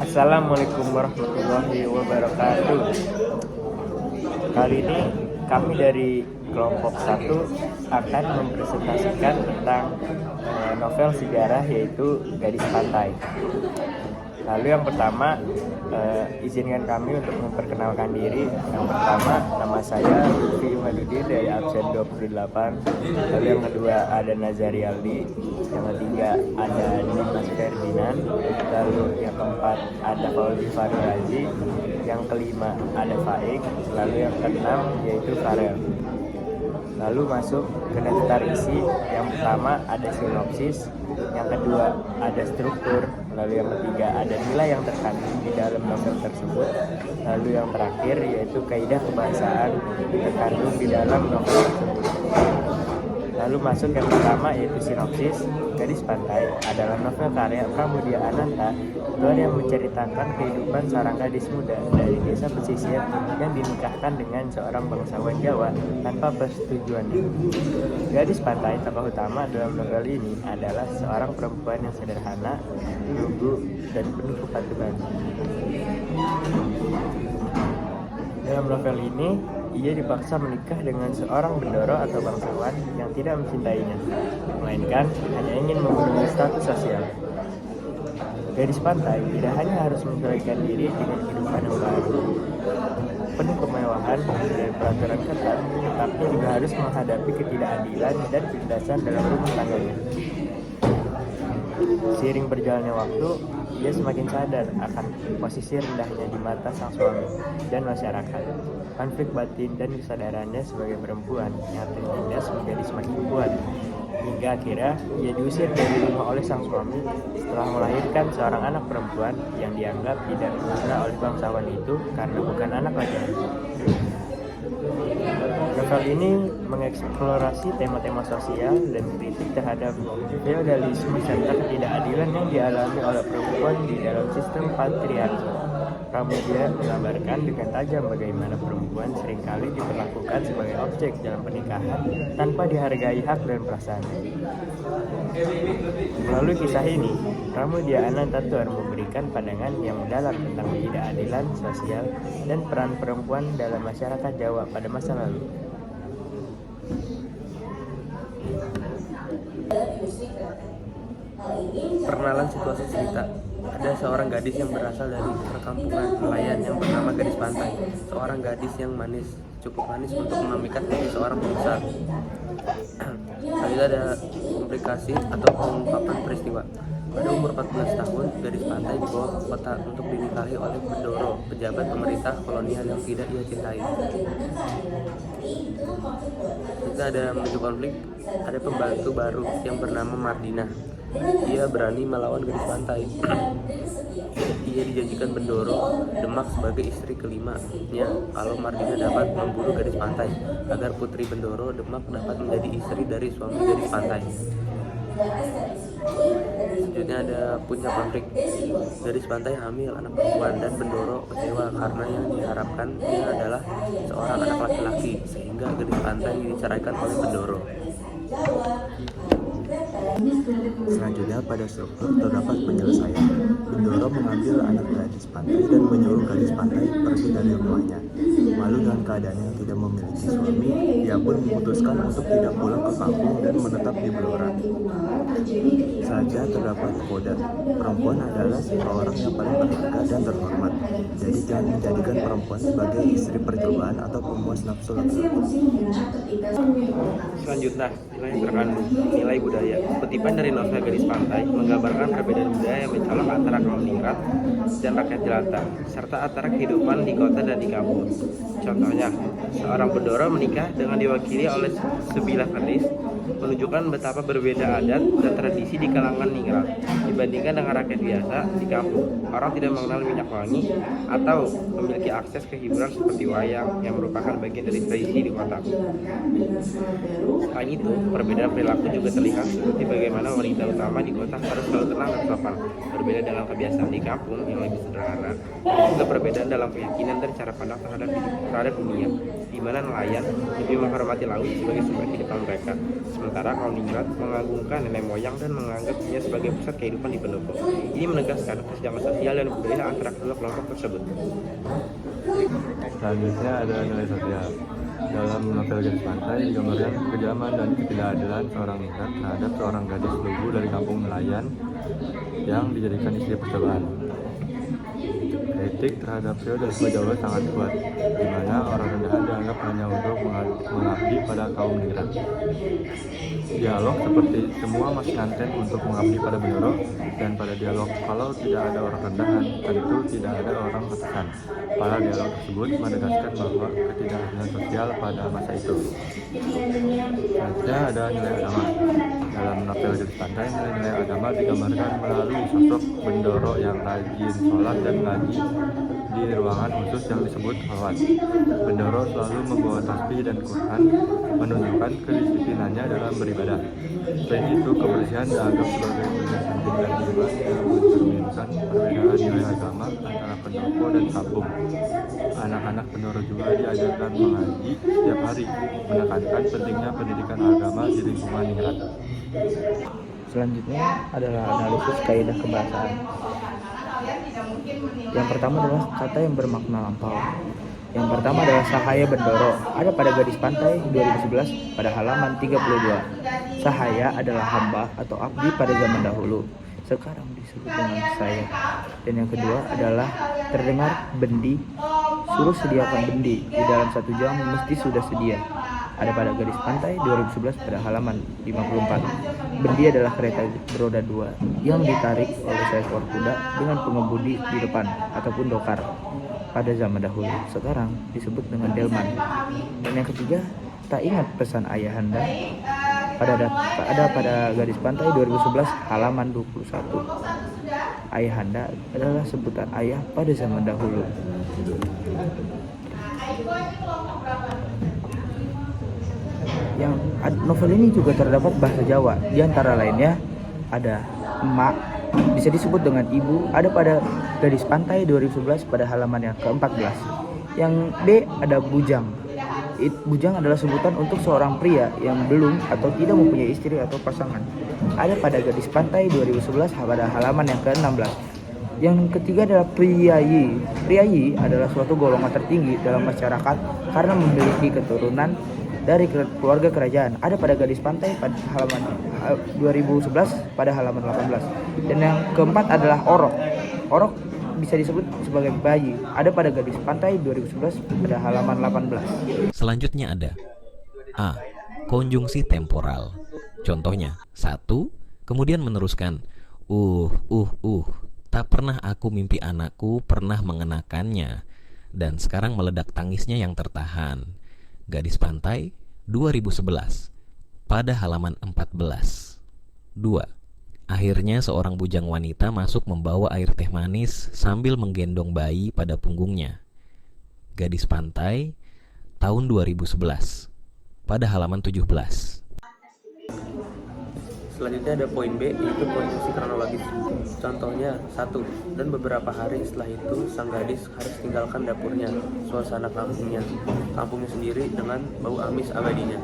Assalamualaikum warahmatullahi wabarakatuh. Kali ini kami dari kelompok 1 akan mempresentasikan tentang novel sejarah yaitu Gadis Pantai. Lalu yang pertama, izinkan kami untuk memperkenalkan diri. Yang pertama, nama saya Lutfi Madudi dari absen 28. Lalu yang kedua ada Nazari Aldi. Yang ketiga ada Dimas Ferdinand. Lalu yang keempat ada Fauzi Farihazi. Yang kelima ada Faik. Lalu yang keenam yaitu Farel. Lalu masuk ke daftar isi. Yang pertama ada sinopsis, yang kedua ada struktur, lalu yang ketiga ada nilai yang terkandung di dalam novel tersebut, lalu yang terakhir yaitu kaidah kebahasaan terkandung di dalam novel tersebut. Lalu masuk yang pertama yaitu sinopsis. Gadis Pantai adalah novel karya Pramudia Ananta yang menceritakan kehidupan seorang gadis muda dari desa pesisir yang dinikahkan dengan seorang bangsawan Jawa tanpa persetujuannya. Gadis Pantai, tokoh utama dalam novel ini adalah seorang perempuan yang sederhana, lugu, dan penuh kepatuhan. Dalam novel ini, ia dipaksa menikah dengan seorang bendoro atau bangsawan yang tidak mencintainya, melainkan hanya ingin memenuhi status sosial. Gadis Pantai tidak hanya harus menyesuaikan diri dengan kehidupan yang baru, penuh kemewahan dan peraturan ketat, tetapi juga harus menghadapi ketidakadilan dan kecerdasan dalam rumah tangganya. Seiring berjalannya waktu, ia semakin sadar akan posisi rendahnya di mata sang suami dan masyarakat. Konflik batin dan kesadarannya sebagai perempuan yang tertindas menjadi semakin kuat. Hingga akhirnya ia diusir dari rumah oleh sang suami setelah melahirkan seorang anak perempuan yang dianggap tidak berguna oleh bangsawan itu karena bukan anak laki-laki. Novel ini mengeksplorasi tema-tema sosial dan kritik terhadap feodalisme serta ketidakadilan yang dialami oleh perempuan di dalam sistem patriarki. Pramudia menggambarkan dengan tajam bagaimana perempuan seringkali diperlakukan sebagai objek dalam pernikahan tanpa dihargai hak dan perasaannya. Melalui kisah ini, Pramudia Ananta memberikan pandangan yang mendalam tentang ketidakadilan sosial dan peran perempuan dalam masyarakat Jawa pada masa lalu. Perkenalan situasi cerita. Ada seorang gadis yang berasal dari perkampungan nelayan yang bernama Gadis Pantai. Seorang gadis yang manis, cukup manis untuk memikat hati seorang pengusaha. Selanjutnya ada komplikasi atau pengungkapan peristiwa. Pada umur 14 tahun, Gadis Pantai dibawa ke kota untuk dinikahi oleh Bendoro, pejabat pemerintah kolonial yang tidak ia cintai. Kita ada menuju konflik. Ada pembantu baru yang bernama Mardina. Ia berani melawan Gadis Pantai. Ia dijanjikan Bendoro Demak sebagai istri kelimanya kalau Mardina dapat membunuh Gadis Pantai agar putri Bendoro Demak dapat menjadi istri dari suami Gadis Pantai. Selanjutnya ada puncak konflik. Gadis Pantai hamil anak perempuan dan Bendoro kecewa karena yang diharapkan dia adalah seorang anak laki-laki, sehingga Gadis Pantai diceraikan oleh Bendoro. Selanjutnya pada struktur terdapat penyelesaian. Bendoro mengambil anak Gadis Pantai dan menyuruh Gadis Pantai pergi dari rumahnya. Malu dengan keadaannya yang tidak memiliki suami, ia pun memutuskan untuk tidak pulang ke kampung dan menetap di Blora. Saja terdapat kode, perempuan adalah seorang yang paling berharga dan terhormat. Jadi jangan menjadikan perempuan sebagai istri percobaan atau pemuas nafsu laki-laki. Selanjutnya, nilai yang terkandung, nilai budaya. Kutipan dari novel Gadis Pantai menggambarkan perbedaan budaya yang mencolok antara kaum ningrat dan rakyat jelata, serta antara kehidupan di kota dan di kampung. Contohnya, seorang Bendoro menikah dengan diwakili oleh sebilah keris, menunjukkan betapa berbeda adat dan tradisi di kalangan ningrat dibandingkan dengan rakyat biasa di kampung. Orang tidak mengenal minyak wangi atau memiliki akses ke hiburan seperti wayang yang merupakan bagian dari tradisi di kota. Selain itu, perbedaan perilaku juga terlihat seperti bagaimana wanita utama di kota harus selalu tenang dan sopan, berbeda dengan kebiasaan di kampung yang lebih sederhana. Ada juga perbedaan dalam keyakinan dan cara pandang terhadap dunia, di mana nelayan lebih menghormati laut sebagai sumber kehidupan mereka, Sementara kaum mengagungkan nenek moyang dan menganggapnya sebagai pusat kehidupan di pendopo. Ini menegaskan kesenjangan sosial dan budaya antara kedua kelompok tersebut. Selanjutnya ada nilai sosial. Dalam novel Gadis Pantai digambarkan kekejaman dan ketidakadilan seorang ningrat terhadap seorang gadis lugu dari kampung nelayan yang dijadikan istri percobaan. Kritik terhadap feodalisme Jawa sangat kuat, di mana orang rendahan dianggap hanya untuk mengabdi pada kaum ningrat. Dialog seperti semua masih nganten untuk mengabdi pada Bendoro, dan pada dialog kalau tidak ada orang rendahan, tentu tidak ada orang atasan. Pada dialog tersebut menegaskan bahwa ketidakadilan sosial pada masa itu. Selanjutnya ada nilai agama. Dalam novel Gadis Pantai, nilai-nilai agama digambarkan melalui sosok Bendoro yang rajin sholat dan ngaji di ruangan khusus yang disebut khalwat. Bendoro selalu membawa tasbih dan Quran, menunjukkan kedisiplinannya dalam beribadah. Selain itu, kebersihan dianggap sebagai bagian penting dari iman yang mencerminkan perbedaan nilai agama antara pendopo dan kampung. Anak-anak Bendoro juga diajarkan mengaji setiap hari, menekankan pentingnya pendidikan agama di lingkungan ningrat. Selanjutnya adalah analisis kaidah kebahasaan. Yang pertama adalah kata yang bermakna lampau. Yang pertama adalah Sahaya Bendoro, ada pada Gadis Pantai 2011 pada halaman 32. Sahaya adalah hamba atau abdi pada zaman dahulu, sekarang disebut dengan saya. Dan yang kedua adalah terdengar bendi, suruh sediakan bendi, di dalam 1 jam mesti sudah sedia, ada pada Gadis Pantai 2011 pada halaman 54. Bendi adalah kereta beroda 2 yang ditarik oleh seekor kuda dengan pengemudi di depan ataupun dokar pada zaman dahulu, sekarang disebut dengan delman. Dan yang ketiga, tak ingat pesan ayahanda, ada pada Gadis Pantai 2011 halaman 21. Ayahanda adalah sebutan ayah pada zaman dahulu. Yang novel ini juga terdapat bahasa Jawa, di antara lainnya ada emak, bisa disebut dengan ibu, ada pada Gadis Pantai 2011 pada halaman yang ke-14. Yang B ada bujang. Bujang adalah sebutan untuk seorang pria yang belum atau tidak mempunyai istri atau pasangan, ada pada Gadis Pantai 2011 pada halaman yang ke-16. Yang ketiga adalah priayi. Priayi adalah suatu golongan tertinggi dalam masyarakat karena memiliki keturunan dari keluarga kerajaan, ada pada Gadis Pantai pada halaman 2011 pada halaman 18. Dan yang keempat adalah orok. Orok bisa disebut sebagai bayi, ada pada Gadis Pantai 2011 pada halaman 18. Selanjutnya ada A. Konjungsi temporal. Contohnya 1. Kemudian meneruskan tak pernah aku mimpi anakku pernah mengenakannya, dan sekarang meledak tangisnya yang tertahan. Gadis Pantai 2011 pada halaman 14. 2. Akhirnya seorang bujang wanita masuk membawa air teh manis sambil menggendong bayi pada punggungnya. Gadis Pantai tahun 2011 pada halaman 17. Selanjutnya ada poin B, yaitu konjungsi kronologis. Contohnya 1. Dan beberapa hari setelah itu sang gadis harus tinggalkan dapurnya, suasana kampungnya sendiri dengan bau amis abadinya.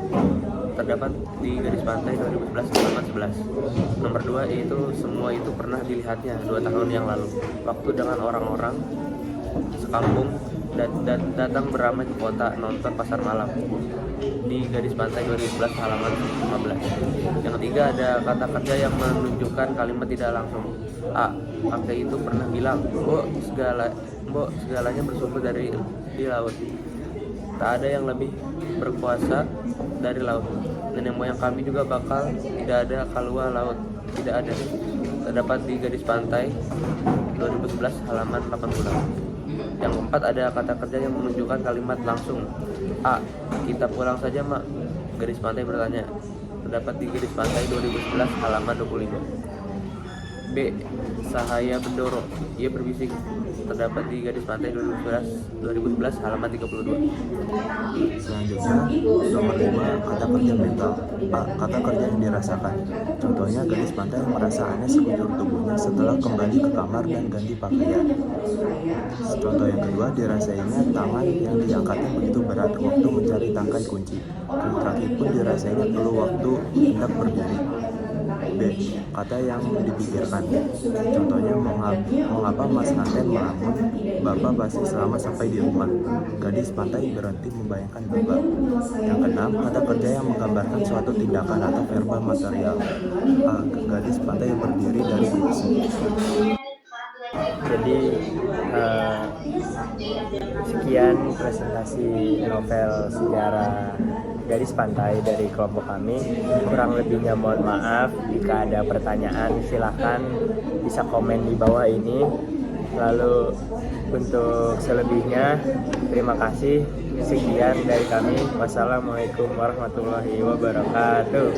Terdapat di Gadis Pantai 2011 halaman 11. Nomor 2 yaitu semua itu pernah dilihatnya 2 tahun yang lalu, waktu dengan orang-orang sekampung datang beramai ke kota nonton pasar malam, di Gadis Pantai 2011 halaman 15. Yang ketiga ada kata kerja yang menunjukkan kalimat tidak langsung. A. Kakek itu pernah bilang, Mbok segalanya bersumber di laut. Tak ada yang lebih berkuasa dari laut. Nenek moyang kami juga bakal tidak ada kalua laut. Tidak ada. Terdapat di Gadis Pantai 2011 halaman 80. Yang keempat ada kata kerja yang menunjukkan kalimat langsung. A. Kita pulang saja, Mak. Gadis Pantai bertanya. Terdapat di Gadis Pantai 2011 halaman 25. B. Sahaya Bendoro. Ia berbisik, terdapat di Gadis Pantai 2011 halaman 32. Selanjutnya, nomor 5, kata kerja mental. A. Kata kerja yang dirasakan. Contohnya, gadis pantai merasa aneh sekujur tubuhnya setelah kembali ke kamar dan ganti pakaian. Contoh yang kedua, dirasainya tangan yang diangkatnya begitu berat waktu mencari tangkai kunci. Kaki pun dirasainya perlu waktu hendak berdiri. B. Kata yang dipikirkan. Contohnya, mengapa Mas Nanten melamun? Bapak pasti selamat sampai di rumah. Gadis pantai berhenti membayangkan Bapak. Yang keenam, kata kerja yang menggambarkan suatu tindakan atau verba material. A. Gadis pantai yang berdiri dari kursi. Jadi sekian presentasi novel sejarah Gadis Pantai dari kelompok kami. Kurang lebihnya mohon maaf. Jika ada pertanyaan silahkan bisa komen di bawah ini. Lalu untuk selebihnya terima kasih. Sekian dari kami. Wassalamualaikum warahmatullahi wabarakatuh.